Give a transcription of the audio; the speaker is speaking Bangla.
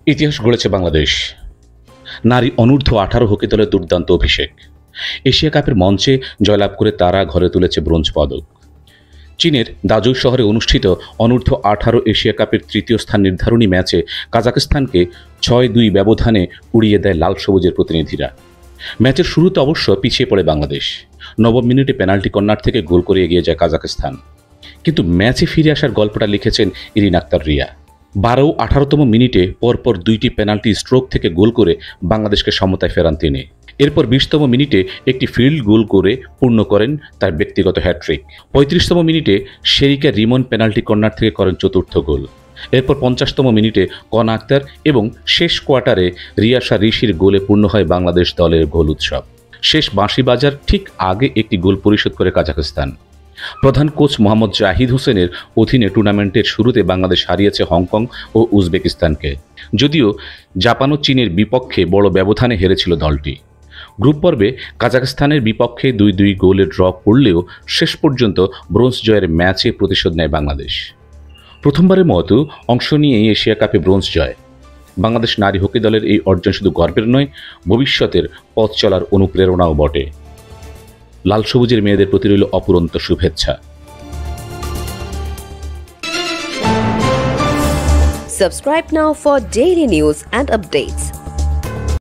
ইতিহাস গড়েছে বাংলাদেশ। নারী অনূর্ধ্ব 18 হকি দলের দুর্দান্ত অভিষেক। এশিয়া কাপের মঞ্চে জয়লাভ করে তারা ঘরে তুলেছে ব্রোঞ্জ পদক। চীনের দাজৌ শহরে অনুষ্ঠিত অনূর্ধ্ব 18 এশিয়া কাপের তৃতীয় স্থান নির্ধারণী ম্যাচে কাজাখস্তানকে 6-2 ব্যবধানে উড়িয়ে দেয় লাল সবুজের প্রতিনিধিরা। ম্যাচের শুরুতে অবশ্য পিছিয়ে পড়ে বাংলাদেশ। নবম মিনিটে পেনাল্টি কর্নার থেকে গোল করে এগিয়ে যায় কাজাখস্তান। কিন্তু ম্যাচে ফিরে আসার গল্পটা লিখেছেন ইরিন আক্তার রিয়া। 12 ও 18তম মিনিটে পরপর দুইটি পেনাল্টি স্ট্রোক থেকে গোল করে বাংলাদেশকে সমতায় ফেরান তিনি। এরপর 20তম মিনিটে একটি ফিল্ড গোল করে পূর্ণ করেন তার ব্যক্তিগত হ্যাট্রিক। 35তম মিনিটে শেরিকা রিমন পেনাল্টি কর্নার থেকে করেন চতুর্থ গোল। এরপর 50তম মিনিটে কনা আক্তার এবং শেষ কোয়ার্টারে রিয়াসা ঋষির গোলে পূর্ণ হয় বাংলাদেশ দলের গোল উৎসব। শেষ বাঁশি বাজার ঠিক আগে একটি গোল পরিশোধ করে কাজাখস্তান। প্রধান কোচ মোহাম্মদ জাহিদ হোসেনের অধীনে টুর্নামেন্টের শুরুতে বাংলাদেশ হারিয়েছে হংকং ও উজবেকিস্তানকে। যদিও জাপান ও চীনের বিপক্ষে বড় ব্যবধানে হেরেছিল দলটি। গ্রুপ পর্বে কাজাখস্তানের বিপক্ষে 2-2 গোলে ড্র করলেও শেষ পর্যন্ত ব্রোঞ্জ জয়ের ম্যাচে প্রতিশোধ নেয় বাংলাদেশ। প্রথমবারের মতো অংশ নিয়ে এশিয়া কাপে ব্রোঞ্জ জয়। বাংলাদেশ নারী হকি দলের এই অর্জন শুধু গর্বের নয়, ভবিষ্যতের পথ চলার অনুপ্রেরণাও বটে। লাল সবুজের মেয়েদের প্রতি রইল অপুরন্ত শুভেচ্ছা। Subscribe now for daily news and updates.